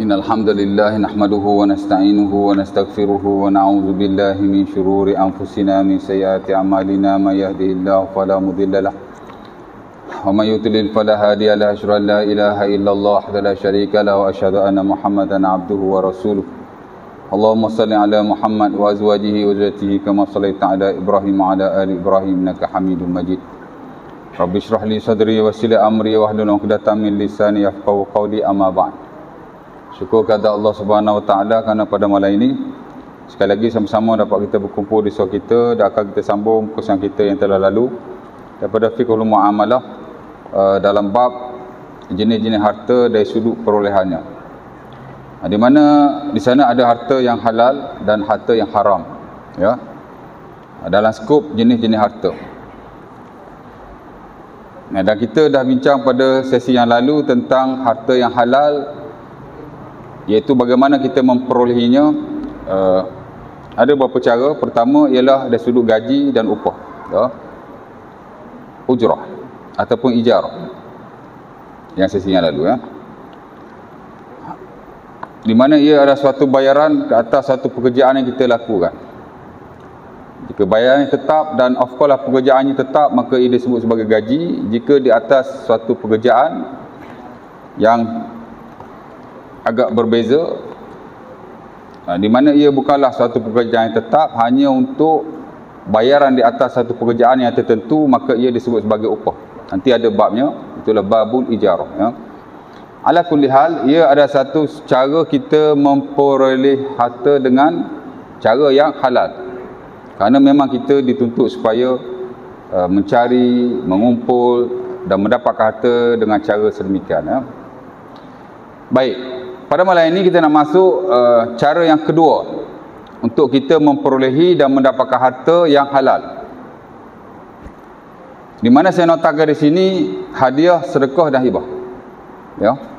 Innal hamdalillah nahmaduhu wa nasta'inuhu wa nastaghfiruhu wa na'udzu billahi min shururi anfusina min sayyiati a'malina may yahdihillahu fala mudilla lahu wa may yudlil fala hadiya lahu asyhadu an la ilaha illallah wahdahu la syarika lahu wa asyhadu anna Muhammadan abduhu wa rasuluh. Allahumma salli ala Muhammad wa azwajihi wa dzurriyyatihi kama shallaita ala Ibrahim wa ala ali Ibrahim innaka Hamidum Majid. Rabbi shrah li sadri wa yassir li amri wahlul 'uqdatam min lisani yafqahu qawli amma ba'd. Syukur kepada Allah Subhanahu Wa Taala kerana pada malam ini sekali lagi sama-sama dapat kita berkumpul di suara kita dan akan kita sambung kursus kita yang telah lalu daripada fiqhul muamalah dalam bab jenis-jenis harta dari sudut perolehannya. Di mana di sana ada harta yang halal dan harta yang haram, ya. Dalam skop jenis-jenis harta. Dan kita dah bincang pada sesi yang lalu tentang harta yang halal, iaitu bagaimana kita memperolehinya. Ada beberapa cara. Pertama ialah dari sudut gaji dan upah, ya. Ujrah ataupun ijarah, yang sesi yang lalu, ya. Di mana ia adalah suatu bayaran ke atas satu pekerjaan yang kita lakukan. Jika bayarannya tetap dan of course lah pekerjaannya tetap, maka ia disebut sebagai gaji. Jika di atas suatu pekerjaan yang agak berbeza, di mana ia bukanlah suatu pekerjaan yang tetap, hanya untuk bayaran di atas satu pekerjaan yang tertentu, maka ia disebut sebagai upah. Nanti ada babnya, itulah babul ijarah, ya. Ala kulli hal, ia ada satu cara kita memperoleh harta dengan cara yang halal, kerana memang kita dituntut supaya mencari, mengumpul dan mendapatkan harta dengan cara sedemikian, ya. Baik, pada malam ini kita nak masuk cara yang kedua untuk kita memperolehi dan mendapatkan harta yang halal. Di mana saya notakan di sini hadiah, sedekah dan hibah, ya.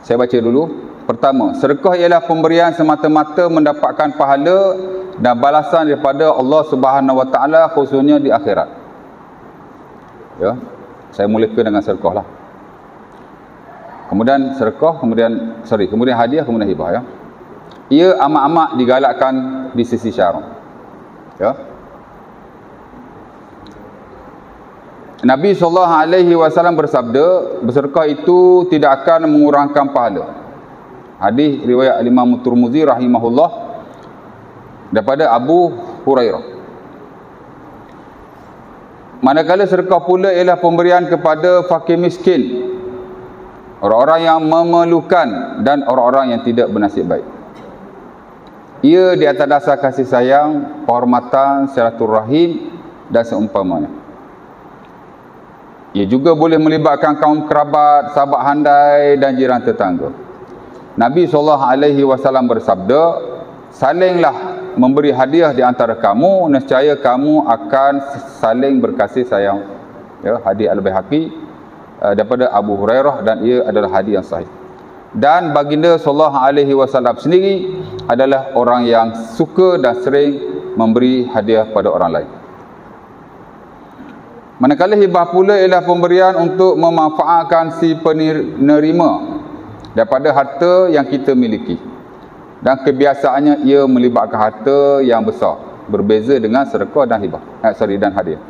Saya baca dulu. Pertama, sedekah ialah pemberian semata-mata mendapatkan pahala dan balasan daripada Allah Subhanahu Wa Taala, khususnya di akhirat, ya. Saya mulakan dengan sedekah lah. Kemudian sedekah, kemudian hadiah, kemudian hibah, ya. Ia amat-amat digalakkan di sisi syarak, ya. Nabi SAW bersabda, bersedekah itu tidak akan mengurangkan pahala. Hadis riwayat Imam Tirmizi rahimahullah daripada Abu Hurairah. Manakala sedekah pula ialah pemberian kepada fakir miskin, orang-orang yang memerlukan dan orang-orang yang tidak bernasib baik. Ia di atas dasar kasih sayang, penghormatan, silaturahim dan seumpamanya. Ia juga boleh melibatkan kaum kerabat, sahabat handai dan jiran tetangga. Nabi SAW bersabda, salinglah memberi hadiah di antara kamu, nescaya kamu akan saling berkasih sayang, ya. Hadis Al-Baihaqi daripada Abu Hurairah, dan ia adalah hadis yang sahih. Dan baginda SAW sendiri adalah orang yang suka dan sering memberi hadiah pada orang lain. Manakala hibah pula ialah pemberian untuk memanfaatkan si penerima daripada harta yang kita miliki, dan kebiasaannya ia melibatkan harta yang besar, berbeza dengan sedekah dan hibah, dan hadiah.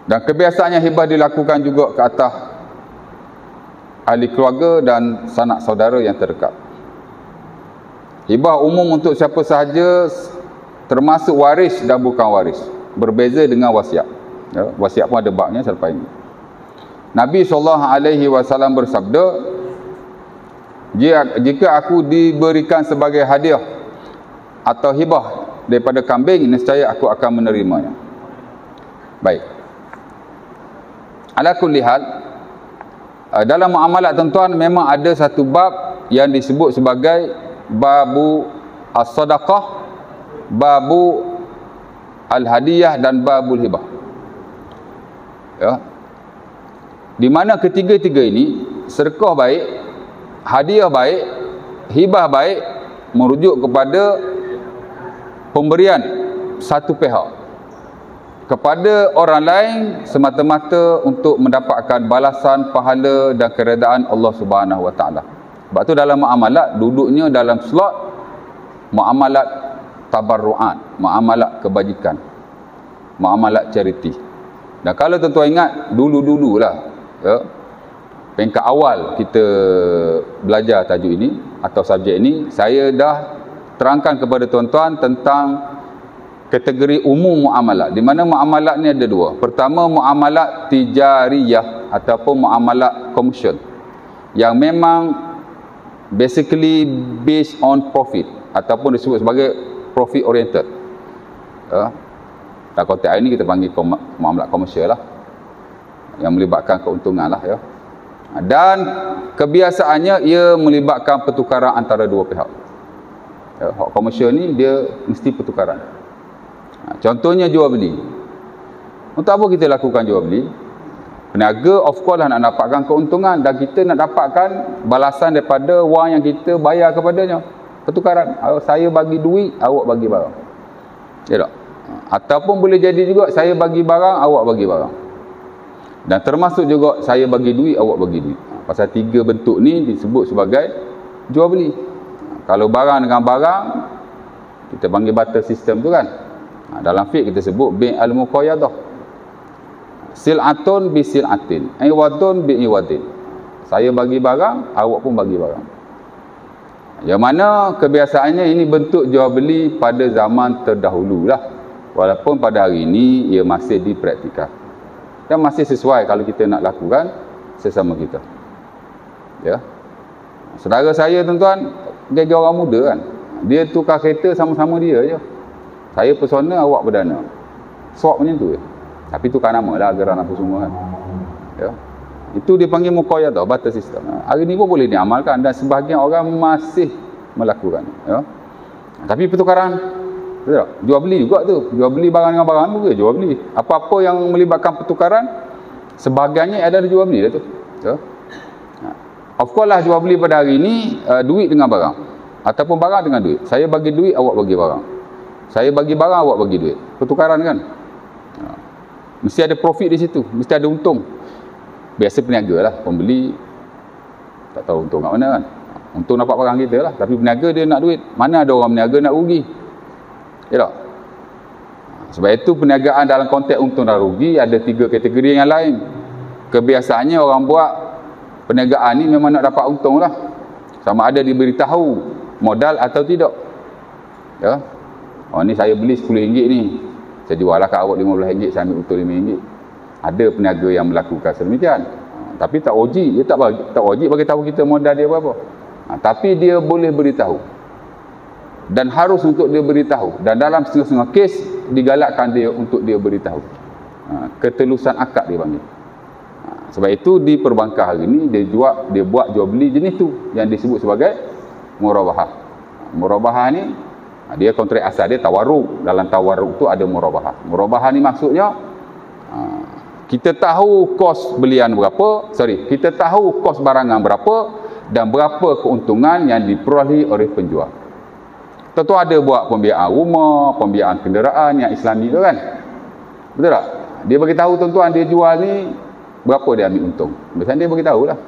Dan kebiasaannya hibah dilakukan juga ke atas ahli keluarga dan sanak saudara yang terdekat. Hibah umum untuk siapa sahaja, termasuk waris dan bukan waris, berbeza dengan wasiat, ya. Wasiat pun ada babnya selepas ini. Nabi SAW bersabda, jika aku diberikan sebagai hadiah atau hibah daripada kambing, nescaya aku akan menerimanya. Baik, ala kulli hal, dalam muamalat tuan-tuan memang ada satu bab yang disebut sebagai babu as-sadaqah, babu al-hadiyah dan babul hibah, ya. Di mana ketiga-tiga ini, sedekah baik, hadiah baik, hibah baik, merujuk kepada pemberian satu pihak. kepada orang lain semata-mata untuk mendapatkan balasan, pahala dan keredaan Allah Subhanahu Wa Taala. Sebab tu dalam muamalat duduknya dalam slot muamalat tabarruat, muamalat kebajikan, muamalat charity. Dan kalau tuan-tuan ingat dulu-dululah, ya, peringkat awal kita belajar tajuk ini atau subjek ini, saya dah terangkan kepada tuan-tuan tentang kategori umum muamalat, di mana muamalat ni ada dua. Pertama, muamalat tijariyah ataupun muamalat komersial yang memang basically based on profit ataupun disebut sebagai profit oriented. Dalam konteks ini kita panggil muamalat komersial lah, yang melibatkan keuntungan lah, ya. Dan kebiasaannya ia melibatkan pertukaran antara dua pihak. Ya, hak komersial ni dia mesti pertukaran. Contohnya jual beli. Untuk apa kita lakukan jual beli? Peniaga of course lah nak dapatkan keuntungan, dan kita nak dapatkan balasan daripada wang yang kita bayar kepadanya. Pertukaran. Saya bagi duit, awak bagi barang. Ya tak? Ataupun boleh jadi juga saya bagi barang, awak bagi barang. Dan termasuk juga saya bagi duit, awak bagi duit. Pasal tiga bentuk ni disebut sebagai jual beli. Kalau barang dengan barang, kita panggil barter system tu kan. Dalam fiqh kita sebut bi' al-muqayyadah. Sil'atun bi sil'atin, iwadun bi iwadin. Saya bagi barang, awak pun bagi barang. Yang mana kebiasaannya ini bentuk jual beli pada zaman terdahulu lah. Walaupun pada hari ini ia masih dipraktikkan. Dan masih sesuai kalau kita nak lakukan sesama kita. Ya. Saudara saya tuan-tuan, gaya orang muda kan. Dia tukar kereta sama-sama dia je. Saya persona, awak berdana. Swap macam tu je. Tapi tukar nama lah, geran apa semua kan. Ya. Itu dipanggil muqayyadah, barter system. Hari ni pun boleh diamalkan dan sebahagian orang masih melakukan. Ya. Tapi pertukaran, betul tak? Jual beli juga tu. Jual beli barang dengan barang juga jual beli. Apa-apa yang melibatkan pertukaran, sebahagiannya ada jual beli dah tu. Ya. Of course lah jual beli pada hari ni duit dengan barang. Ataupun barang dengan duit. Saya bagi duit, awak bagi barang. Saya bagi barang, awak bagi duit. Pertukaran kan. Mesti ada profit di situ. Mesti ada untung. Biasa peniaga lah. Pembeli tak tahu untung kat mana kan. Untung dapat barang kita lah. Tapi peniaga dia nak duit. Mana ada orang peniaga nak rugi. Ya tak? Sebab itu perniagaan dalam konteks untung dan rugi ada tiga kategori yang lain. Kebiasaannya orang buat perniagaan ni memang nak dapat untung lah. Sama ada diberitahu modal atau tidak. Ya. Oh ni saya beli RM10 ni. Saya jual lah kat awak RM15, saya ambil untung RM5. Ada peniaga yang melakukan sedemikian. Tapi tak wajib. Dia tak wajib bagi tahu kita modal dia berapa. Tapi dia boleh beritahu. Dan harus untuk dia beritahu. Dan dalam setengah-setengah kes digalakkan dia untuk dia beritahu. Ketelusan akad dia panggil. Sebab itu di perbankan hari ni dia buat jual beli jenis tu yang disebut sebagai murabahah. Murabahah ni dia kontrak asal dia tawarruk. Dalam tawarruk tu ada murabahah. Murabahah ni maksudnya kita tahu kos belian berapa, kita tahu kos barangan berapa dan berapa keuntungan yang diperolehi oleh penjual. Tentu ada buat pembiayaan rumah, pembiayaan kenderaan yang Islami tu kan. Betul tak? Dia bagi tahu tuan-tuan dia jual ni berapa dia ambil untung. Biasanya dia bagi tahulah.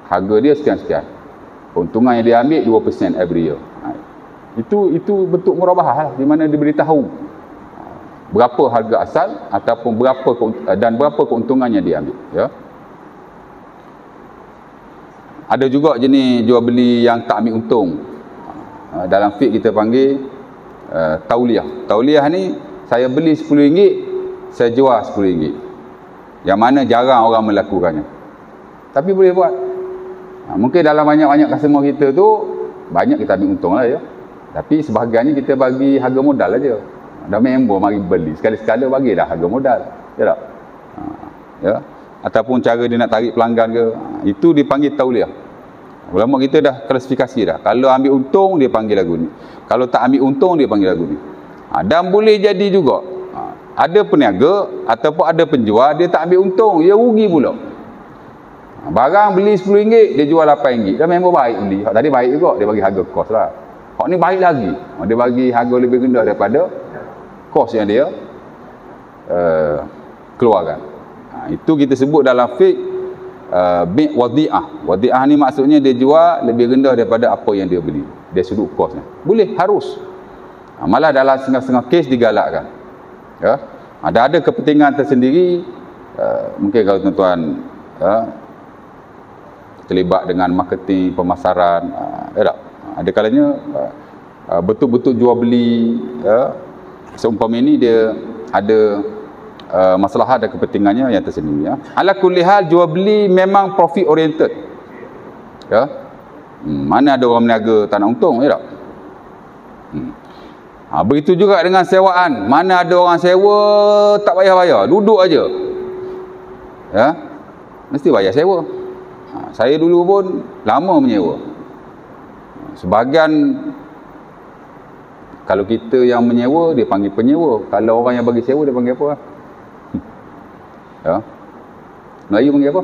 Harga dia sekian-sekian. Keuntungan yang dia ambil 2% every year. Itu bentuk murabahah lah, di mana diberitahu berapa harga asal ataupun berapa keuntungan yang dia ambil. Ya. Ada juga jenis jual beli yang tak ambil untung. Dalam fiqh kita panggil tauliyah. Tauliyah ni saya beli RM10, saya jual RM10. Yang mana jarang orang melakukannya. Tapi boleh buat. Mungkin dalam banyak-banyak customer kita tu banyak kita ambil untung lah ya. Tapi sebahagiannya kita bagi harga modal aja. Dah member mari beli, sekali-sekala bagi dah harga modal. Ya tak? Ya. Ataupun cara dia nak tarik pelanggan ke, itu dipanggil tauliyah. Ulama kita dah klasifikasi dah. Kalau ambil untung dia panggil lagu ni. Kalau tak ambil untung dia panggil lagu ni. Dan boleh jadi juga ada peniaga ataupun ada penjual dia tak ambil untung, dia rugi pula. Barang beli RM10, dia jual RM8. Dah memang baik beli. Hak tadi baik juga, dia bagi harga kos lah. Hak ni baik lagi. Dia bagi harga lebih rendah daripada kos yang dia keluarkan. Itu kita sebut dalam fiqh bi' wadi'ah. Wadi'ah ni maksudnya dia jual lebih rendah daripada apa yang dia beli. Dia sudut kosnya. Boleh, harus. Malah dalam setengah-setengah kes digalakkan. Ya. Ada kepentingan tersendiri. Mungkin kalau tuan-tuan terlibat dengan marketing, pemasaran, ada kalanya betul-betul jual beli, seumpama ini dia ada masalah dan kepentingannya yang tersendiri. Ala kulli hal, jual beli memang profit oriented. Ya. Mana ada orang meniaga tak nak untung, ya tak? Begitu juga dengan sewaan. Mana ada orang sewa tak payah bayar, duduk aja. Ya. Mesti bayar sewa. Saya dulu pun lama menyewa. Sebahagian, kalau kita yang menyewa, dia panggil penyewa. Kalau orang yang bagi sewa, dia panggil apa? Ya. Melayu panggil apa?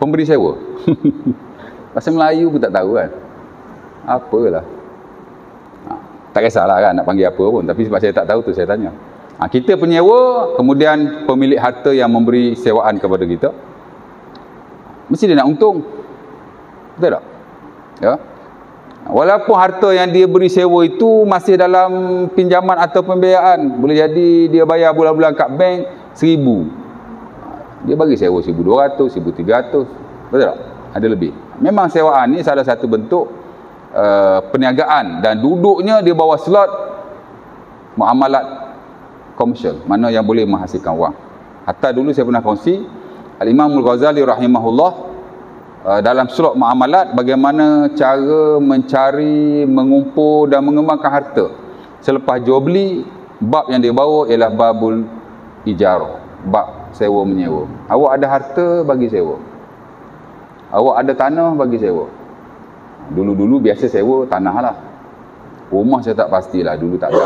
Pemberi sewa. Bahasa Melayu pun tak tahu kan. Apalah. Tak kisahlah kan nak panggil apa pun. Tapi sebab saya tak tahu tu saya tanya. Kita penyewa, kemudian pemilik harta yang memberi sewaan kepada kita, mesti dia nak untung. Betul tak? Ya. Walaupun harta yang dia beri sewa itu masih dalam pinjaman atau pembiayaan. Boleh jadi dia bayar bulan-bulan kat bank 1,000. Dia bagi sewa 1,200, 1,300. Betul tak? Ada lebih. Memang sewaan ni salah satu bentuk perniagaan. Dan duduknya dia bawa slot muamalat komersial. Mana yang boleh menghasilkan wang. Hatta dulu saya pernah kongsi, Al-Imam Al-Ghazali rahimahullah, dalam slot muamalat, bagaimana cara mencari, mengumpul dan mengembangkan harta. Selepas jual beli, bab yang dia bawa ialah babul ijarah, bab sewa menyewa. Awak ada harta, bagi sewa. Awak ada tanah, bagi sewa. Dulu-dulu biasa sewa tanah lah. Rumah saya tak pastilah, dulu tak ada.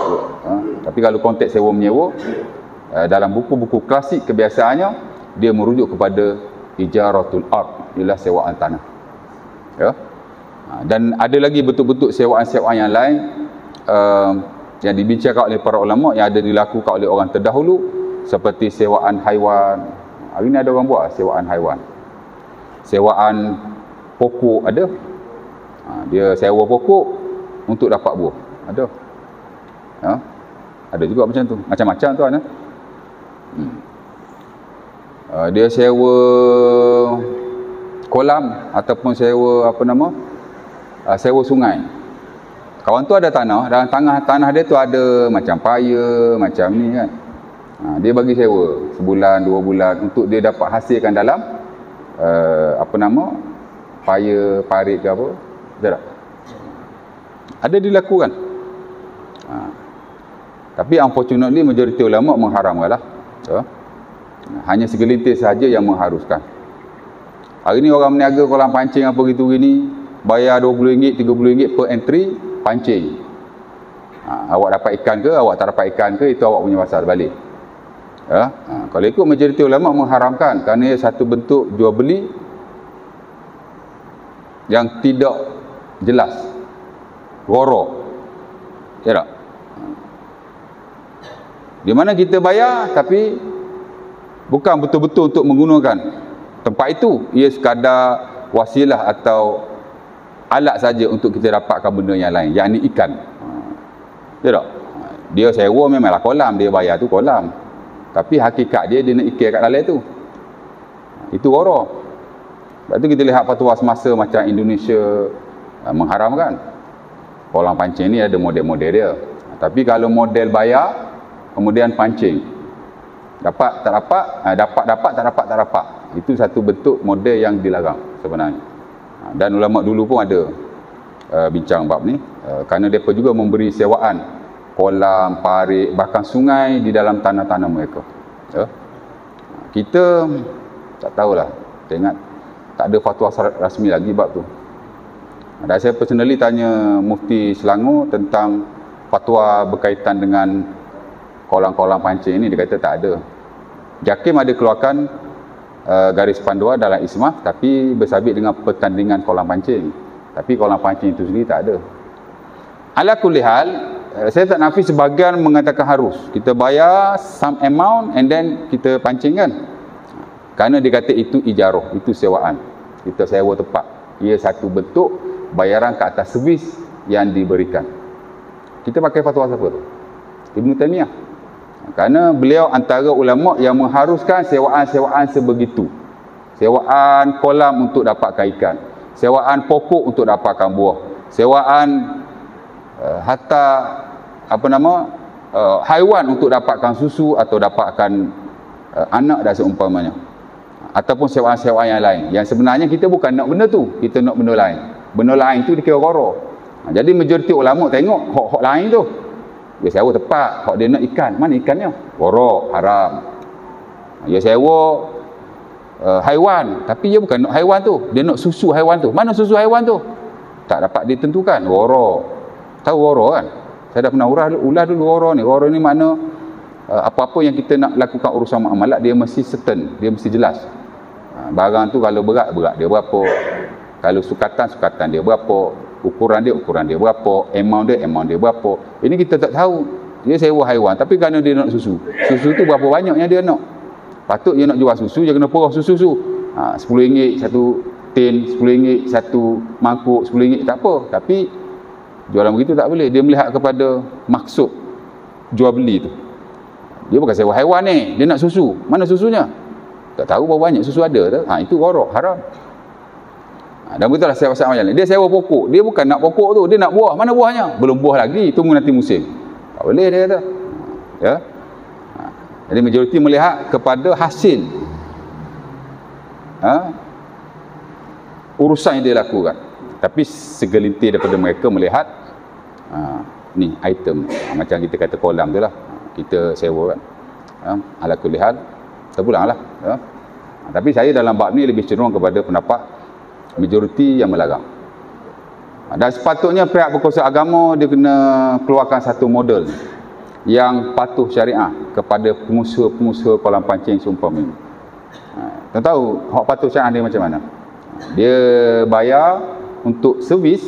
Tapi kalau konteks sewa menyewa, dalam buku-buku klasik kebiasaannya, dia merujuk kepada ijaratul ard, ialah sewaan tanah. Ya. Dan ada lagi bentuk-bentuk sewaan-sewaan yang lain yang dibincangkan oleh para ulama, yang ada dilakukan oleh orang terdahulu, seperti sewaan haiwan. Hari ni ada orang buat sewaan haiwan. Sewaan pokok ada. Dia sewa pokok untuk dapat buah. Ada. Ya. Ada juga macam tu. Macam-macam tu ada. Dia sewa kolam ataupun sewa sewa sungai. Kawan tu ada tanah, dalam tanah dia tu ada macam paya, macam ni kan. Dia bagi sewa sebulan, 2 bulan untuk dia dapat hasilkan dalam paya, parit ke apa. Betul tak? Ada dilakukan. Tapi unfortunately majoriti ulama mengharamkanlah. Hanya segelintir sahaja yang mengharuskan. Hari ni orang meniaga kolam pancing apa gitu gini, bayar RM20, RM30 per entry pancing. Awak dapat ikan ke, awak tak dapat ikan ke, itu awak punya pasal balik. Kalau ikut majoriti ulama mengharamkan, kerana ia satu bentuk jual beli yang tidak jelas, gorok. Ya tak? Di mana kita bayar tapi bukan betul-betul untuk menggunakan tempat itu. Ia sekadar wasilah atau alat saja untuk kita dapatkan benda yang lain, yakni ikan. Ya tak? Dia sewa memanglah kolam, dia bayar tu kolam. Tapi hakikat dia nak ikan kat dalam tu. Itu gorok. Sebab tu kita lihat fatwa semasa macam Indonesia mengharamkan. Kolam pancing ni ada model-model dia. Tapi kalau model bayar, kemudian pancing. Dapat, tak dapat, dapat, tak dapat, tak dapat. Itu satu bentuk model yang dilarang sebenarnya. Dan ulama dulu pun ada bincang bab ni. Kerana mereka juga memberi sewaan kolam, parit, bahkan sungai di dalam tanah-tanah mereka. Kita tak tahulah. Saya ingat tak ada fatwa rasmi lagi bab tu. Dan saya personally tanya Mufti Selangor tentang fatwa berkaitan dengan kolam-kolam pancing ini. Dia kata tak ada. JAKIM ada keluarkan garis panduan dalam ismah, tapi bersabit dengan pertandingan kolam pancing. Tapi kolam pancing itu sendiri tak ada. Ala kulli hal, saya tak nafi sebahagian mengatakan harus. Kita bayar some amount and then kita pancing kan. Kerana dia kata itu ijarah, itu sewaan. Kita sewa tempat. Ia satu bentuk bayaran ke atas servis yang diberikan. Kita pakai fatwa siapa tu? Ibn Taymiyah. Kerana beliau antara ulama yang mengharuskan sewaan-sewaan sebegitu. Sewaan kolam untuk dapatkan ikan. Sewaan pokok untuk dapatkan buah. Sewaan hatta haiwan untuk dapatkan susu atau dapatkan anak dan seumpamanya. Ataupun sewaan-sewaan yang lain. Yang sebenarnya kita bukan nak benda tu, kita nak benda lain. Benda lain tu dikira ghara. Jadi majoriti ulama tengok hak lain tu. Dia sewa tempat, hak dia nak ikan, mana ikannya? Ghara, haram. Dia sewa haiwan, tapi dia bukan nak haiwan tu, dia nak susu haiwan tu. Mana susu haiwan tu? Tak dapat ditentukan. Ghara. Tahu ghara kan? Saya dah pernah ulas dulu ghara ni. Ghara ni makna apa-apa yang kita nak lakukan urusan muamalat, dia mesti certain, dia mesti jelas. Barang tu kalau berat dia berapa, kalau sukatan dia berapa, ukuran dia berapa, amount dia berapa. Ini kita tak tahu. Dia sewa haiwan, tapi kerana dia nak susu tu berapa banyak yang dia nak. Patut dia nak jual susu, dia kena perah susu tu. RM10 satu tin, RM10 satu mangkuk, RM10 tak apa. Tapi jualan begitu tak boleh. Dia melihat kepada maksud jual beli tu. Dia bukan sewa haiwan ni, dia nak susu. Mana susunya? Tak tahu berapa banyak susu ada tu. Itu gharak, haram. Dan begitulah sewa macam ni. Dia sewa pokok, dia bukan nak pokok tu, dia nak buah. Mana buahnya? Belum buah lagi, tunggu nanti musim. Tak boleh dia kata. Ya. Jadi majoriti melihat kepada hasil urusan yang dia lakukan. Tapi segelintir daripada mereka melihat ni item, macam kita kata kolam tu lah, kita sewa kan, ala kulli hal terpulang lah. Tapi saya dalam bab ni lebih cenderung kepada pendapat majoriti yang melarang. Dan sepatutnya pihak berkuasa agama dia kena keluarkan satu model yang patuh syariah kepada pengusaha-pengusaha kolam pancing seumpama ini. Tuan tahu hak patuh syariah dia macam mana? Dia bayar untuk servis,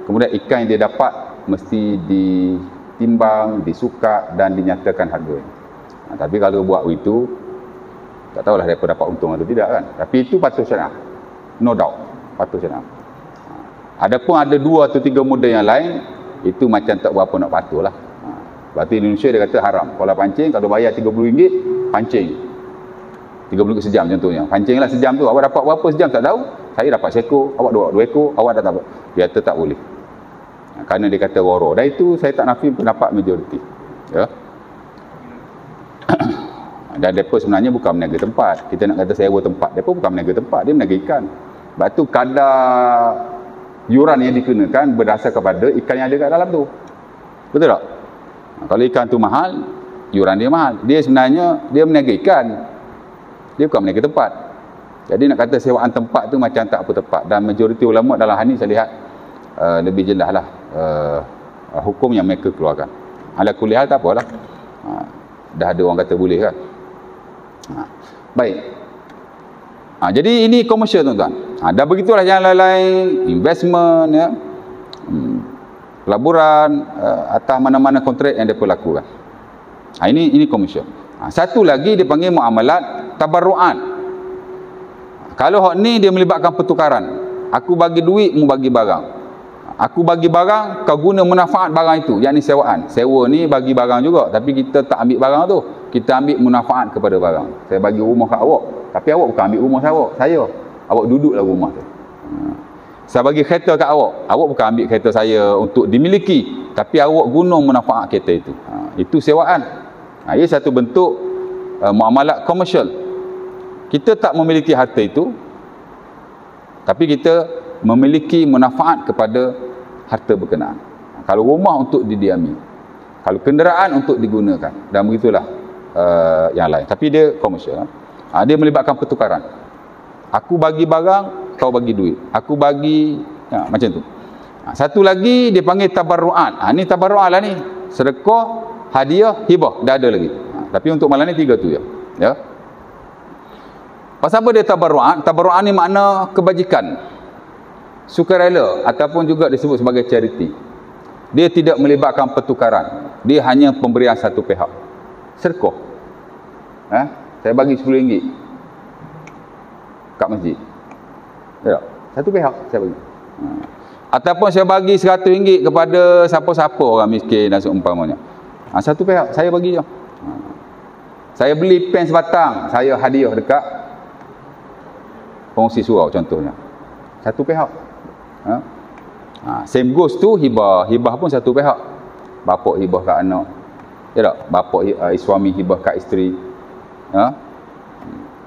kemudian ikan yang dia dapat mesti ditimbang, disukat dan dinyatakan harga. Tapi kalau buat itu, tak tahulah dia dapat untung atau tidak kan. Tapi itu patuh syariah, no doubt patuh syariah. Adapun ada 2 atau 3 model yang lain, itu macam tak berapa nak patuh lah. Berarti Indonesia dia kata haram. Kalau pancing, kalau bayar RM30, pancing RM30 sejam contohnya. Pancing lah sejam tu. Awak dapat berapa sejam tak tahu. Saya dapat seekor, awak 2 ekor, awak dah tak apa. Dia kata tak boleh. Kerana dia kata ghara. Dan itu saya tak nafi pendapat majoriti. Ya. Dan mereka sebenarnya bukan meniaga tempat. Kita nak kata sewa tempat. Mereka bukan meniaga tempat, dia meniaga ikan. Sebab tu kadar yuran yang dikenakan berdasar kepada ikan yang ada kat dalam tu. Betul tak? Kalau ikan tu mahal, yuran dia mahal. Dia sebenarnya dia meniaga ikan. Dia bukan meniaga tempat. Jadi nak kata sewaan tempat tu macam tak apa tepat. Dan majoriti ulama dalam hal ni saya lihat lebih jelas lah hukum yang mereka keluarkan. Ala kulli hal tak apalah. Dah ada orang kata boleh kan. Baik. Jadi ini komersial tuan-tuan. Dan begitulah yang lain-lain, investment ya. Pelaburan atas mana-mana kontrak yang mereka lakukan. Ini komersial. Satu lagi dia panggil muamalat tabarru'an. Kalau hak ni dia melibatkan pertukaran. Aku bagi duit, mu bagi barang. Aku bagi barang, kau guna manfaat barang itu. Yang ni sewaan. Sewa ni bagi barang juga, tapi kita tak ambil barang tu. Kita ambil manfaat kepada barang. Saya bagi rumah kat awak, tapi awak bukan ambil rumah saya. Awak duduklah rumah tu. Saya bagi kereta kat awak bukan ambil kereta saya untuk dimiliki, tapi awak guna manfaat kereta itu. Itu sewaan. Ia satu bentuk muamalat komersial. Kita tak memiliki harta itu, tapi kita memiliki manfaat kepada harta berkenaan. Kalau rumah untuk didiami, kalau kenderaan untuk digunakan, dan begitulah yang lain. Tapi dia komersial. Dia melibatkan pertukaran. Aku bagi barang, kau bagi duit. Aku bagi macam tu. Satu lagi dia panggil tabarru'an. Ni tabarru'an lah ni. Sedekah, hadiah, hibah. Dah ada lagi. Tapi untuk malam ni 3 tu je. Ya. Pasal apa dia tabarru'an? Tabarru'an ni makna kebajikan, sukarela, ataupun juga disebut sebagai charity. Dia tidak melibatkan pertukaran. Dia hanya pemberian satu pihak. Sedekah. Saya bagi RM10 kat masjid. Ya, satu pihak saya bagi. Ataupun saya bagi RM100 kepada siapa-siapa orang miskin dan seumpamanya. Satu pihak saya bagi je. Saya beli pen sebatang, saya hadiah dekat pengungsi surau contohnya. Satu pihak. Same goes tu hibah. Hibah pun satu pihak. Bapak hibah kat anak. Ya tak? Bapak suami hibah kat isteri.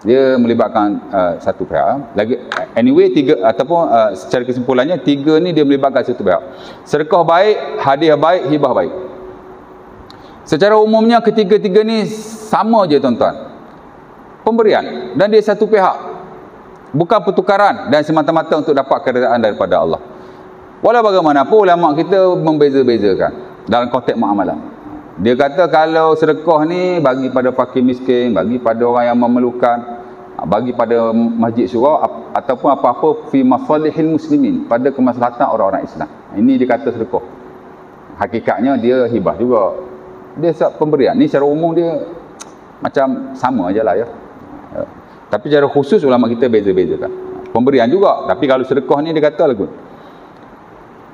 Dia melibatkan satu pihak. Lagi anyway tiga ataupun secara kesimpulannya tiga ni dia melibatkan satu pihak. Sedekah baik, hadiah baik, hibah baik. Secara umumnya ketiga-tiga ni sama je tuan-tuan. Pemberian dan dia satu pihak. Bukan pertukaran dan semata-mata untuk dapat keredaan daripada Allah. Walau bagaimanapun ulama kita membeza-bezakan dalam konteks muamalah. Dia kata kalau sedekah ni bagi pada fakir miskin, bagi pada orang yang memerlukan, bagi pada masjid surau ataupun apa-apa fi masalihil muslimin, pada kemaslahatan orang-orang Islam. Ini dia kata sedekah. Hakikatnya dia hibah juga. Dia pemberian ni secara umum dia macam sama ajalah ya. Tapi secara khusus ulama kita beza-bezakan. Pemberian juga, tapi kalau sedekah ni dia kata lagu.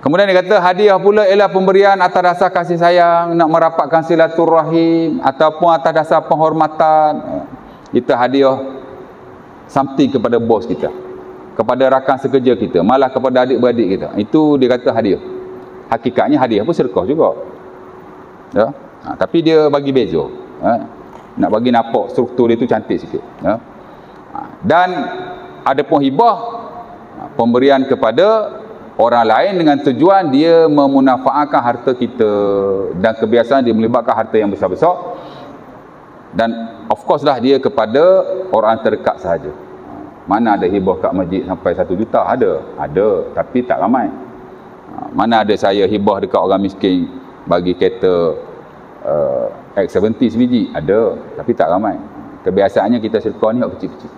Kemudian dia kata hadiah pula ialah pemberian atas dasar kasih sayang, nak merapatkan silaturahim ataupun atas dasar penghormatan. Kita hadiah something kepada bos kita, kepada rakan sekerja kita, malah kepada adik-beradik kita. Itu dia kata hadiah. Hakikatnya hadiah pun sedekah juga. Ya. Tapi dia bagi beza. Nak bagi nampak struktur dia tu cantik sikit. Ya. Dan ada pun hibah, pemberian kepada orang lain dengan tujuan dia memunafaatkan harta kita, dan kebiasaan dia melibatkan harta yang besar-besar, dan of course lah dia kepada orang terdekat sahaja. Mana ada hibah kat masjid sampai 1 juta? Ada, tapi tak ramai. Mana ada saya hibah dekat orang miskin bagi kereta X70 sebiji? Ada, tapi tak ramai. Kebiasaannya kita sedekah ni hak kecil-kecil.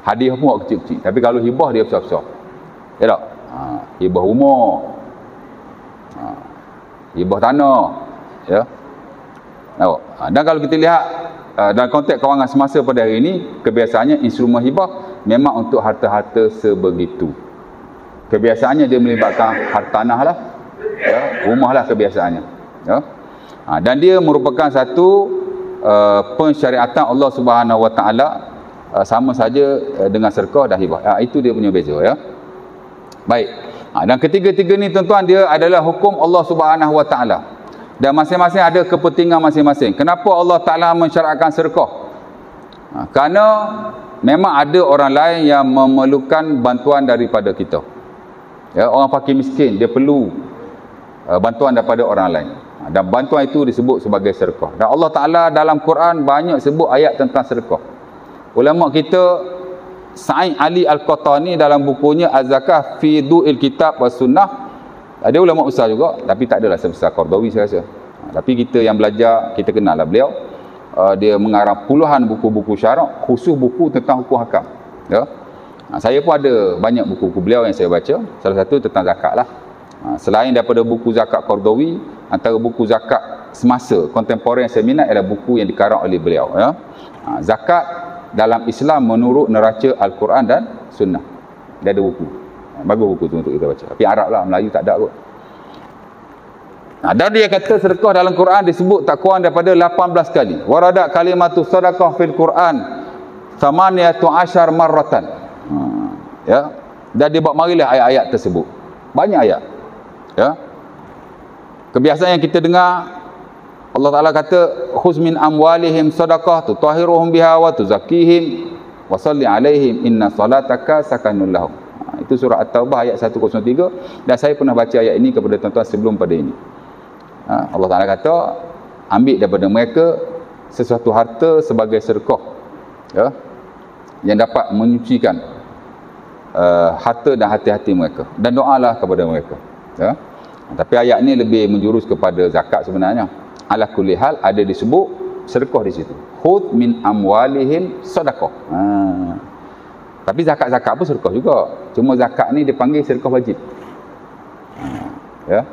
Hadiah pun hak kecil-kecil, tapi kalau hibah dia besar-besar. Ya tak? Hibah rumah, hibah tanah, ya. Dan kalau kita lihat dalam konteks kawangan semasa pada hari ini, kebiasaannya instrumen hibah memang untuk harta-harta sebegitu. Kebiasaannya dia melibatkan harta tanah lah, ya, rumah lah kebiasaannya, ya. Dan dia merupakan satu pensyariatan Allah Subhanahu Wa Taala, sama saja dengan sedekah dan hibah. Itu dia punya beza, ya. Baik. Dan ketiga-tiga ni tuan-tuan dia adalah hukum Allah Subhanahu Wa Taala. Dan masing-masing ada kepentingan masing-masing. Kenapa Allah Taala mensyariatkan sedekah? Kerana memang ada orang lain yang memerlukan bantuan daripada kita. Ya, orang fakir miskin dia perlu bantuan daripada orang lain. Dan bantuan itu disebut sebagai sedekah. Dan Allah Taala dalam Quran banyak sebut ayat tentang sedekah. Ulama kita Sa'id Ali Al-Qahtani dalam bukunya Az-Zakah fi Du'il Kitab wa Sunnah, ada ulama besar juga, tapi tak adalah sebesar Qardawi saya rasa. Tapi kita yang belajar, kita kenal lah beliau. Dia mengarang puluhan buku-buku syarak, khusus buku tentang hukum hakam. Ya. Saya pun ada banyak buku-buku beliau yang saya baca. Salah satu tentang zakat lah. Selain daripada buku zakat Qardawi, antara buku zakat semasa kontemporer yang saya minat adalah buku yang dikarang oleh beliau. Ya. Zakat dalam Islam menurut neraca Al-Quran dan Sunnah. Dia ada buku. Bagus buku tu untuk kita baca. Tapi Arab lah, Melayu tak ada kot. Dan dia kata sedekah dalam Quran disebut tak kurang daripada 18 kali. Waradat kalimatu sadaqah fil Quran 18 marratan. Ya. Dan dia buat marilah ayat-ayat tersebut. Banyak ayat. Ya. Kebiasaan yang kita dengar, Allah Ta'ala kata khuz min amwalihim sadaqah tutahhiruhum biha wa tuzakkihim wa salli alaihim inna salataka sakanun lahum. Itu surah At-Taubah ayat 103, dan saya pernah baca ayat ini kepada tuan-tuan sebelum pada ini. Allah Ta'ala kata ambil daripada mereka sesuatu harta sebagai sedekah, ya, yang dapat menyucikan harta dan hati-hati mereka, dan doalah kepada mereka, ya. Tapi ayat ni lebih menjurus kepada zakat sebenarnya. Ala kulli hal ada disebut sedekah di situ. Khudh min amwalihim sadaqah. Tapi zakat-zakat pun sedekah juga. Cuma zakat ni dipanggil sedekah wajib. Ya.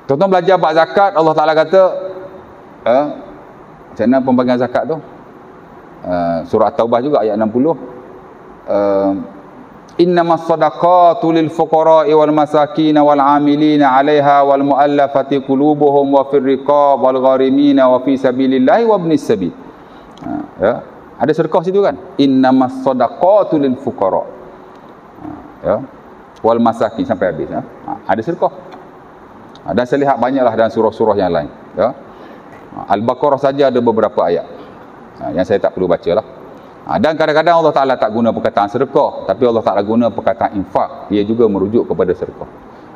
Tuan-tuan belajar bab zakat, Allah Ta'ala kata, macam mana pembagian zakat tu? Surah Taubah juga ayat 60. Innamas sadaqatu lil fuqara'i wal masakin wal 'amilina 'alaiha wal mu'allafati qulubuhum wa fir riqab wal gharimina wa fi sabilillahi wa ibnis sabil. Ya, ada sedekah situ kan? Innamas sadaqatu lil fuqara'. Ya. Wal masakin sampai habis ya. Ada sedekah. Dan saya lihat banyaklah dalam surah-surah yang lain, ya. Al-Baqarah saja ada beberapa ayat yang saya tak perlu bacalah. Dan kadang-kadang Allah Ta'ala tak guna perkataan sedekah, tapi Allah Ta'ala guna perkataan infak. Ia juga merujuk kepada sedekah.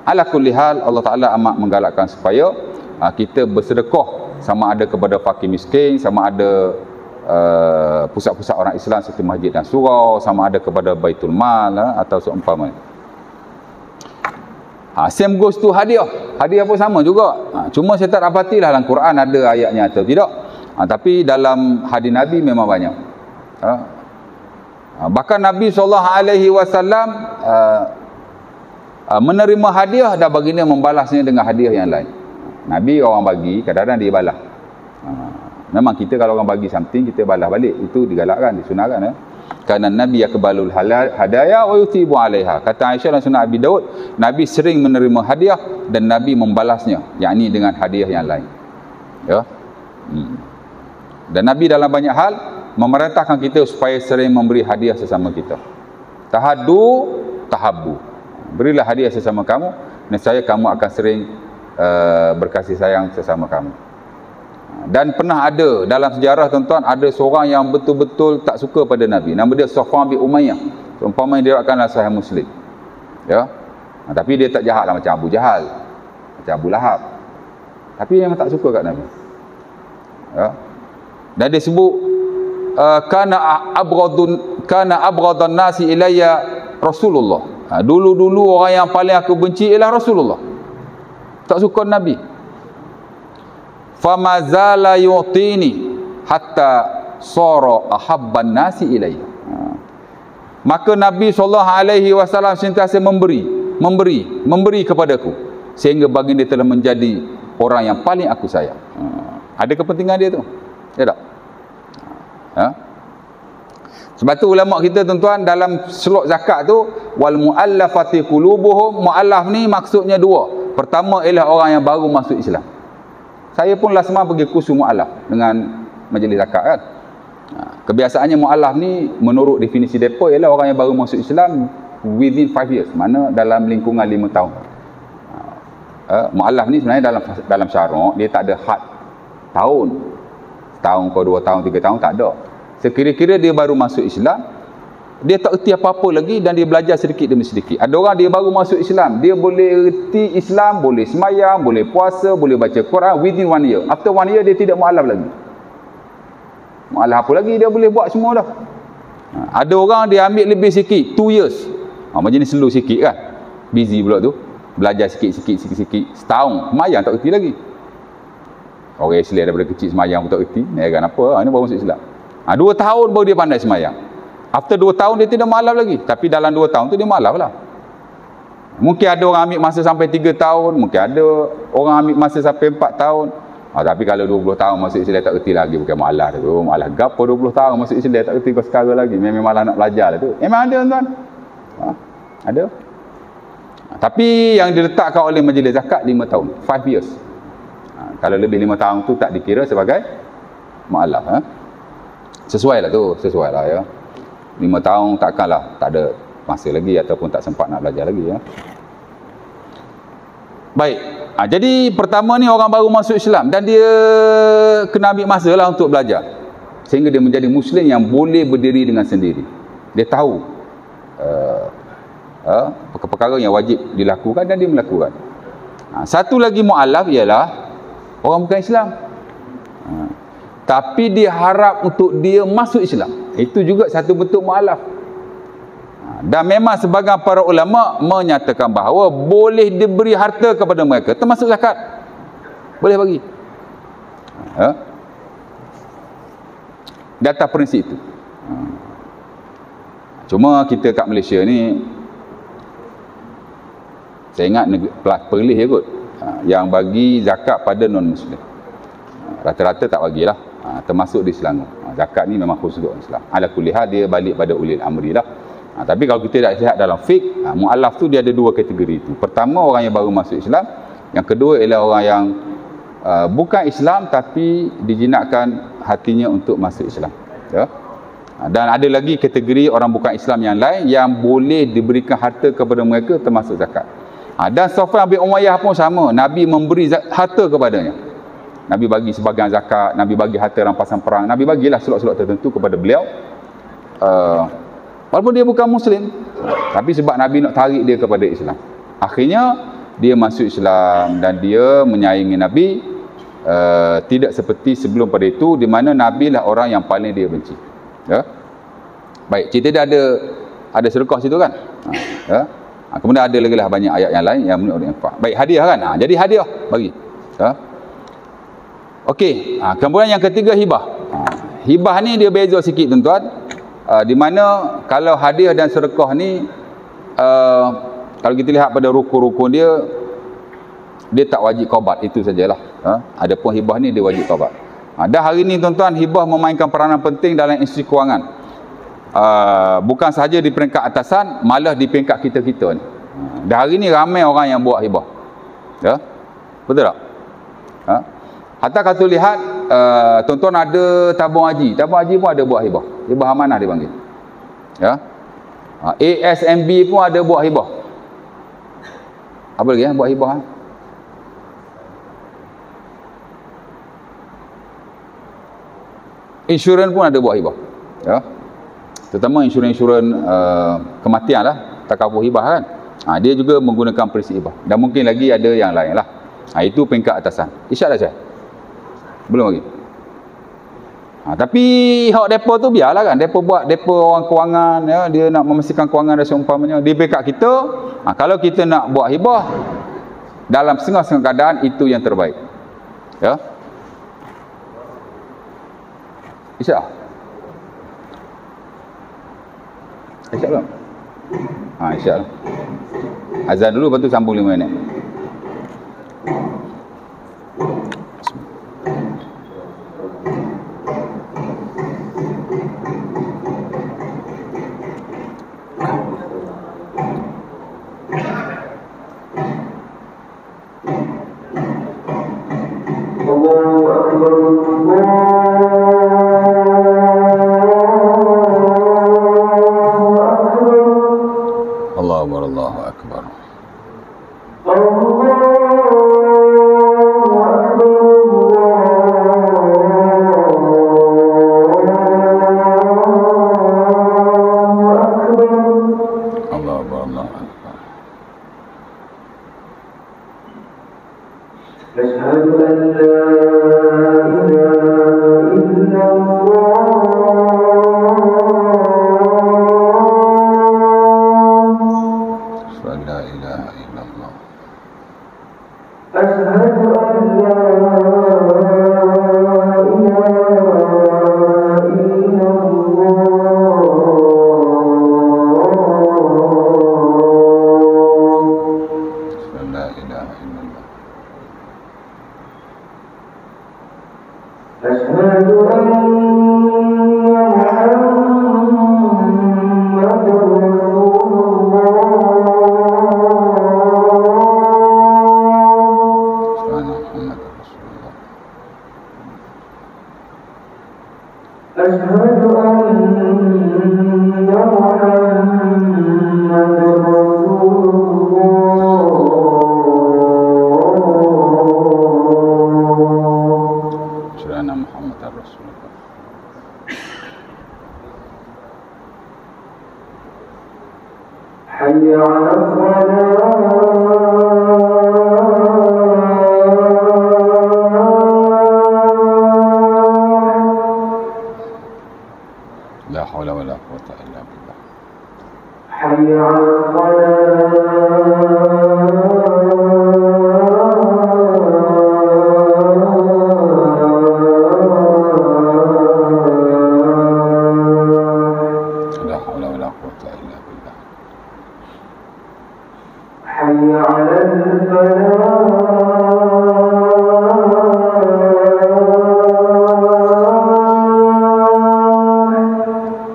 Ala kulli hal, Allah Ta'ala amat menggalakkan supaya kita bersedekah, sama ada kepada fakir miskin, sama ada pusat-pusat orang Islam seperti masjid dan surau, sama ada kepada Baitul Mal atau seumpamanya. Same goes to hadiah. Hadiah pun sama juga. Cuma saya tak dapatilah dalam Quran ada ayatnya atau tidak. Tapi dalam hadis Nabi memang banyak. Bahkan Nabi SAW menerima hadiah dan baginda membalasnya dengan hadiah yang lain. Nabi orang bagi, kadang-kadang dia balas. Memang kita kalau orang bagi something, kita balas balik. Itu digalakkan, disunahkan. Kerana Nabi yakbalul hadaya wa yutibu alaiha. Kata Aisyah dan Sunnah Abi Daud, Nabi sering menerima hadiah dan Nabi membalasnya, yakni dengan hadiah yang lain. Ya. Dan Nabi dalam banyak hal memerintahkan kita supaya sering memberi hadiah sesama kita. Tahaddu tahabbu. Berilah hadiah sesama kamu, nescaya kamu akan sering berkasih sayang sesama kamu. Dan pernah ada dalam sejarah tuan-tuan, ada seorang yang betul-betul tak suka pada Nabi. Nama dia Safwan bin Umayyah. Umpamanya dia akanlah Sahih Muslim. Ya. Tapi dia tak jahatlah macam Abu Jahal, macam Abu Lahab. Tapi dia memang tak suka kat Nabi. Ya. Dan dia sebut kana abghadun nasi ilayya Rasulullah. Dulu-dulu orang yang paling aku benci ialah Rasulullah. Tak suka Nabi. Famazala yu'tini hatta sara ahabban nasi ilayya. Maka Nabi SAW sentiasa memberi kepadaku, sehingga baginda telah menjadi orang yang paling aku sayang. Ada kepentingan dia tu, ya tak? Sebab tu ulama kita tuan-tuan dalam selok zakat tu, wal muallafati qulubuhum, muallaf ni maksudnya dua. Pertama ialah orang yang baru masuk Islam. Saya pun last month pergi kursus mu'alaf dengan majlis zakat kan. Kebiasaannya mu'alaf ni menurut definisi mereka ialah orang yang baru masuk Islam within 5 years. Mana dalam lingkungan 5 tahun. Mu'alaf ni sebenarnya dalam syarak dia tak ada had tahun. Setahun ke 2 tahun, 3 tahun tak ada. Sekira-kira dia baru masuk Islam, dia tak erti apa-apa lagi dan dia belajar sedikit demi sedikit. Ada orang dia baru masuk Islam, dia boleh erti Islam, boleh semayang, boleh puasa, boleh baca Quran within 1 year. After 1 year dia tidak mu'alaf lagi. Mu'alaf apa lagi dia boleh buat semua dah. Ada orang dia ambil lebih sikit, 2 years. Macam ni slow sikit kan. Busy pula tu. Belajar sikit-sikit, setahun, semayang tak erti lagi. Orang Islam daripada kecil semayang pun tak erti. Ni kan apa? Ini baru masuk Islam. 2 tahun baru dia pandai semayang. After 2 tahun dia tidak mu'alaf lagi. Tapi dalam 2 tahun tu dia mu'alaf lah. Mungkin ada orang ambil masa sampai 3 tahun. Mungkin ada orang ambil masa sampai 4 tahun. Tapi kalau 20 tahun masuk Islam tak erti lagi, bukan mu'alaf tu. Mu'alaf gapa 20 tahun masuk Islam tak erti kau sekarang lagi. Memang malah nak belajar lah tu. Memang ada tuan. Ada. Tapi yang diletakkan oleh majlis zakat 5 tahun. 5 years. Kalau lebih 5 tahun tu tak dikira sebagai mu'alaf. Sesuai lah tu. Sesuai lah ya. 5 tahun takkanlah tak ada masa lagi ataupun tak sempat nak belajar lagi ya. Baik. Jadi pertama ni orang baru masuk Islam dan dia kena ambil masa lah untuk belajar. Sehingga dia menjadi Muslim yang boleh berdiri dengan sendiri. Dia tahu perkara yang wajib dilakukan dan dia melakukan. Satu lagi mu'alaf ialah orang bukan Islam. Tapi dia harap untuk dia masuk Islam. Itu juga satu bentuk mu'alaf. Dan memang sebagian para ulama menyatakan bahawa boleh diberi harta kepada mereka, termasuk zakat. Boleh bagi. Di atas prinsip itu. Cuma kita kat Malaysia ni, saya ingat Perlis je kot. yang bagi zakat pada non-Muslim. Rata-rata tak bagilah, termasuk di Selangor. Zakat ni memang khusus untuk Islam. Ala kulli hal dia balik pada ulil amri lah. Tapi kalau kita tak lihat dalam fiqh, mu'allaf tu dia ada dua kategori tu. Pertama, orang yang baru masuk Islam. Yang kedua ialah orang yang bukan Islam tapi dijinakkan hatinya untuk masuk Islam. Ya? Dan ada lagi kategori orang bukan Islam yang lain yang boleh diberikan harta kepada mereka termasuk zakat. Dan Safwan bin Umayyah pun sama. Nabi memberi harta kepadanya. Nabi bagi sebahagian zakat, Nabi bagi harta rampasan perang, Nabi bagilah slot-slot tertentu kepada beliau. Walaupun dia bukan Muslim, tapi sebab Nabi nak tarik dia kepada Islam. Akhirnya dia masuk Islam dan dia menyayangi Nabi, tidak seperti sebelum pada itu di mana Nabi lah orang yang paling dia benci. Ya. Baik, cerita dia ada sedekah situ kan? Ya. Kemudian ada lagi lah banyak ayat yang lain yang menurut infak. Baik, hadiah kan? Jadi hadiah bagi. Ya. Okey, kemudian yang ketiga hibah. Hibah ni dia beza sikit tuan-tuan. Di mana kalau hadiah dan sedekah ni kalau kita lihat pada rukun-rukun dia tak wajib qaubat, itu sajalah. Adapun hibah ni dia wajib qaubat. Dan hari ni tuan-tuan, hibah memainkan peranan penting dalam industri kewangan. Bukan sahaja di peringkat atasan, malah di peringkat kita-kita ni. Dan hari ni ramai orang yang buat hibah. Ya? Betul tak? Hatta kalau lihat tuan-tuan ada tabung haji. Tabung haji pun ada buat hibah. Hibah amanah dia panggil. Ya. ASMB pun ada buat hibah. Apa lagi buat hibah? Insurans pun ada buat hibah. Ya. Terutama insurans kematian lah, takaful hibah kan. Dia juga menggunakan prinsip hibah. Dan mungkin lagi ada yang lain lah. Itu peringkat atasan. Isyak dah saya? Belum lagi. Tapi hak depa tu biarlah kan. Depa buat, depa orang kewangan, ya, dia nak memastikan kewangan dan seumpamanya. Di peringkat kita, kalau kita nak buat hibah dalam setengah-setengah keadaan, itu yang terbaik. Ya. Isyak? Isyak belum? Isyak lah. Azan dulu, lepas tu sambung 5 minit. Allahu Akbar.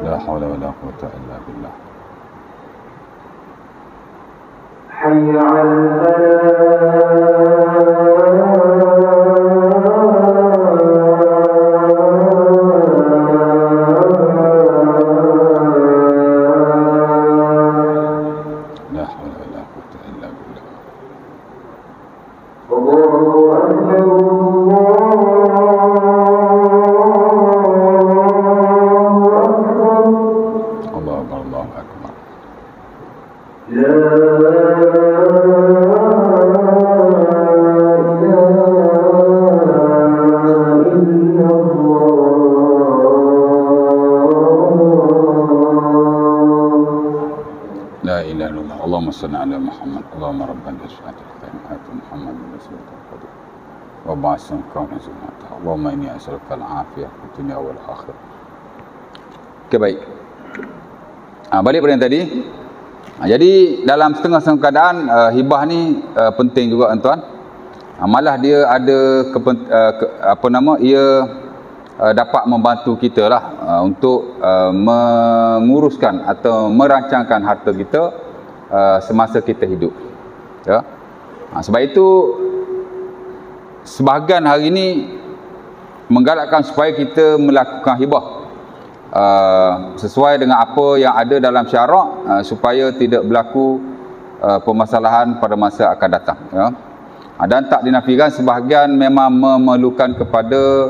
La haula wala quwwata illa billah. Allahumma salli ala Muhammad. Allahumma rabbana ashhadu an la ilaha illa Muhammad rasulullah. Wa ba'athna kauna sunnata. Allahumma inni as'aluka al-afiyah fid dunya wal akhirah. Okey, baik. Balik pada yang tadi. Jadi dalam setengah-setengah keadaan hibah ni penting juga tuan. Malah dia ada ia dapat membantu kita lah untuk menguruskan atau merancangkan harta kita semasa kita hidup. Ya. Sebab itu sebahagian hari ini menggalakkan supaya kita melakukan hibah sesuai dengan apa yang ada dalam syarak supaya tidak berlaku permasalahan pada masa akan datang. Ya. Dan tak dinafikan sebahagian memang memerlukan kepada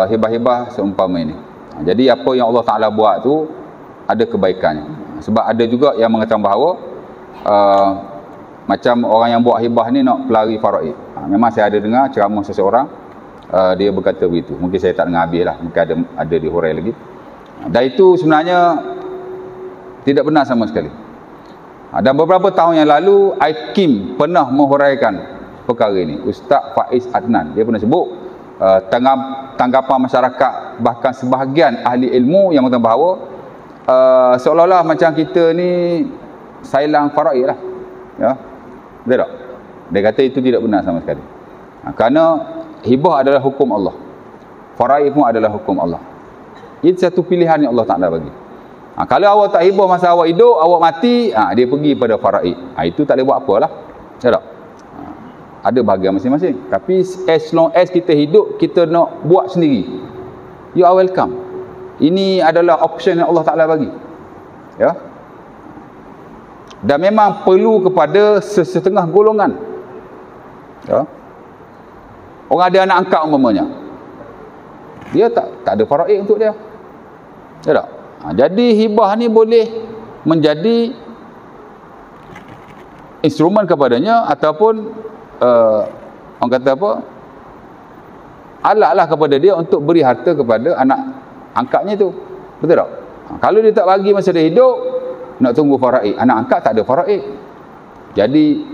hibah-hibah seumpama ini. Jadi apa yang Allah Ta'ala buat tu ada kebaikannya. Sebab ada juga yang mengatakan bahawa macam orang yang buat hibah ni nak pelari faraid. Memang saya ada dengar ceramah seseorang dia berkata begitu. Mungkin saya tak dengar habis lah, mungkin ada dihurai lagi. Dan itu sebenarnya tidak benar sama sekali. Dan beberapa tahun yang lalu IKIM pernah menghuraikan perkara ini. Ustaz Faiz Adnan dia pernah sebut tanggapan masyarakat, bahkan sebahagian ahli ilmu yang mengatakan bahawa seolah-olah macam kita ni sailang faraid lah. Ya. Betul tak? Dia kata itu tidak benar sama sekali. Kerana hibah adalah hukum Allah. Faraid pun adalah hukum Allah. Itu satu pilihan yang Allah Ta'ala bagi. Kalau awak tak hibah masa awak hidup, awak mati, dia pergi pada faraid. Itu tak boleh buat apa lah. Betul tak? Ada bahagian masing-masing. Tapi as long as kita hidup, kita nak buat sendiri, you are welcome. Ini adalah option yang Allah Ta'ala bagi. Ya. Dan memang perlu kepada sesetengah golongan. Ya. Orang ada anak angkat umpamanya, dia tak ada faraid untuk dia. Ya tak? Jadi hibah ni boleh menjadi instrumen kepadanya ataupun orang kata apa, alat lah kepada dia untuk beri harta kepada anak angkatnya tu. Betul tak? Kalau dia tak bagi masa dia hidup, nak tunggu faraid. Anak angkat tak ada faraid. Jadi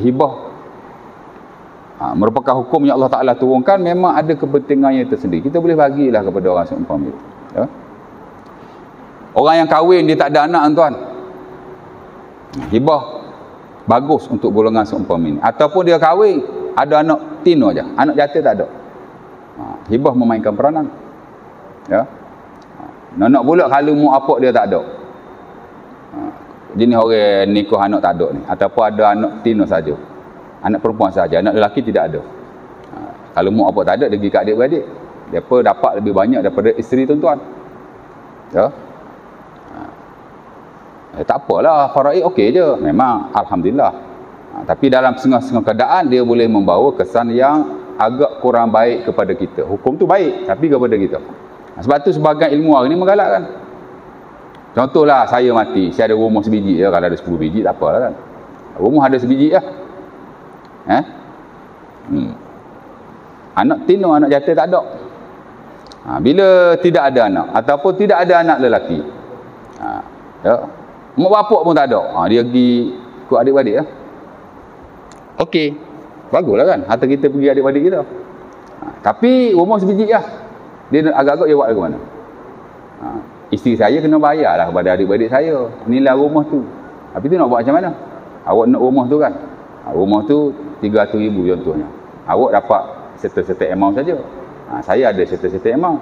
hibah merupakan hukum yang Allah Ta'ala turunkan, memang ada kepentingannya tersendiri. Kita boleh bagilah kepada orang seumpama itu. Ya? Orang yang kahwin dia tak ada anak tuan, hibah bagus untuk golongan seumpama ini. Ataupun dia kahwin ada anak tino aja, anak jatuh tak ada, hibah memainkan peranan. Ya. Nak pula kalau mu apak dia tak ada, jenis orang nikah anak tak ada ni, ataupun ada anak tino saja, anak perempuan saja, anak lelaki tidak ada. Kalau mu apak tak ada, dia pergi kat adik-beradik, depa dapat lebih banyak daripada isteri tuan-tuan. Ya. Tak apalah, faraid okey je, memang alhamdulillah. Tapi dalam setengah-setengah keadaan dia boleh membawa kesan yang agak kurang baik kepada kita. Hukum tu baik tapi kepada kita. Sebab tu sebagian ilmuwan ni menggalakkan. Contohlah saya mati, saya ada rumah sebiji je, kalau ada 10 biji tak apalah kan. Rumah ada sebiji lah. Anak tino, anak jatuh tak ada. Bila tidak ada anak ataupun tidak ada anak lelaki, ya, mak bapak pun tak ada, dia pergi ikut adik-beradik lah. Okey, baguslah kan, harta kita pergi adik-beradik kita. Tapi rumah sebiji lah, dia agak-agak dia buat ke mana? Isteri saya kena bayar lah kepada adik-beradik saya nilai rumah tu. Tapi tu nak buat macam mana? Awak nak rumah tu kan, rumah tu 300,000 contohnya, awak dapat certain amount saja. Saya ada certain amount,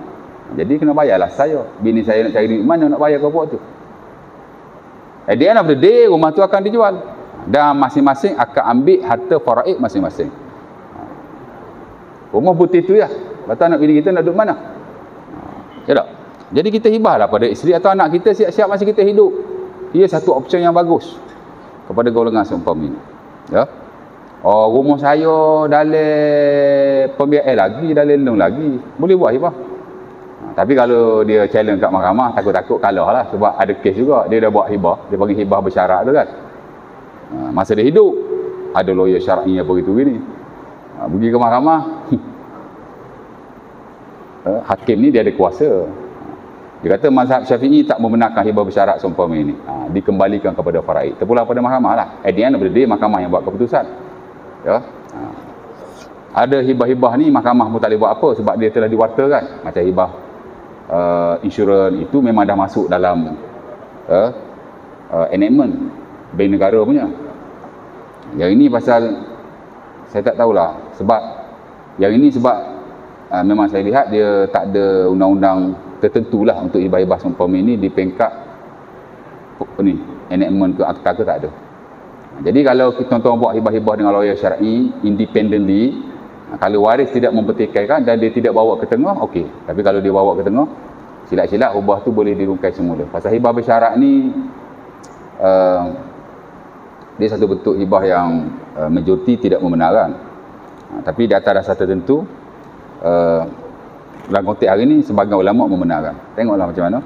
jadi kena bayarlah saya. Bini saya nak cari duit mana nak bayar ke awak tu? At the end of the day, rumah tu akan dijual dan masing-masing akan ambil harta faraid masing-masing. Rumah putih tu ya, lepas anak bini kita nak duduk mana? Ya tak? Jadi kita hibahlah pada isteri atau anak kita siap-siap masa kita hidup. Ia satu option yang bagus kepada golongan seumpama ini. Ya. Oh, rumah saya dalam pembiayaan lagi, dalam loan lagi, boleh buat hibah. Tapi kalau dia challenge kat mahkamah, takut-takut kalah lah. Sebab ada kes juga, dia dah buat hibah, dia panggil hibah bersyarat tu kan. Masa dia hidup, ada lawyer syar'i apa gitu gini. Pergi ke mahkamah, hakim ni dia ada kuasa. Dia kata mazhab Syafi'i tak membenarkan hibah bersyarat seumpama ini. Dikembalikan kepada faraid. Terpulang pada mahkamah lah. At the end of the day, mahkamah yang buat keputusan. Ya. Ada hibah-hibah ni mahkamah pun tak boleh buat apa sebab dia telah diwartakan. Macam hibah insurans itu memang dah masuk dalam enactment bank negara punya. Yang ini pasal saya tak tahulah sebab yang ini sebab memang saya lihat dia tak ada undang-undang tertentulah untuk hibah-hibah seumpama ini di peringkat ni enactment ke akta ke tak ada. Jadi kalau tuan-tuan buat hibah-hibah dengan lawyer syar'i independently, kalau waris tidak mempertikaikan dan dia tidak bawa ke tengah, okey. Tapi kalau dia bawa ke tengah, silap-silap hibah tu boleh dirungkai semula. Pasal hibah bersyarat ni dia satu bentuk hibah yang majoriti tidak membenarkan. Tapi di atas dasar tertentu dalam konteks hari ni sebagian ulama membenarkan. Tengoklah macam mana.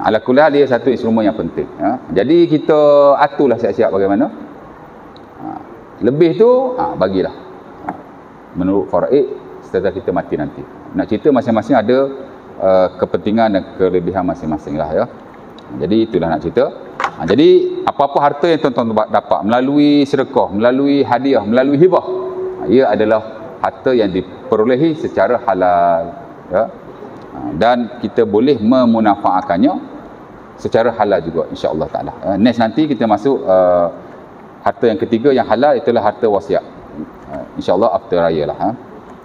Ala kulli hal dia satu instrumen yang penting. Jadi kita aturlah siap-siap bagaimana. Lebih tu bagilah. Menurut faraid setelah kita mati nanti. Nak cerita masing-masing ada kepentingan dan kelebihan masing-masing lah ya. Jadi itulah nak cerita. Jadi apa-apa harta yang tuan-tuan dapat melalui sedekah, melalui hadiah, melalui hibah, ia adalah harta yang diperolehi secara halal ya. Dan kita boleh memanfaatkannya secara halal juga insya-Allah taala. Next nanti kita masuk harta yang ketiga yang halal, itulah harta wasiat. InsyaAllah after raya lah.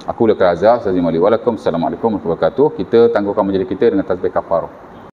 Aku Lekar Azhar, Assalamualaikum warahmatullahi wabarakatuh. Kita tangguhkan majlis kita dengan tasbih kafarah.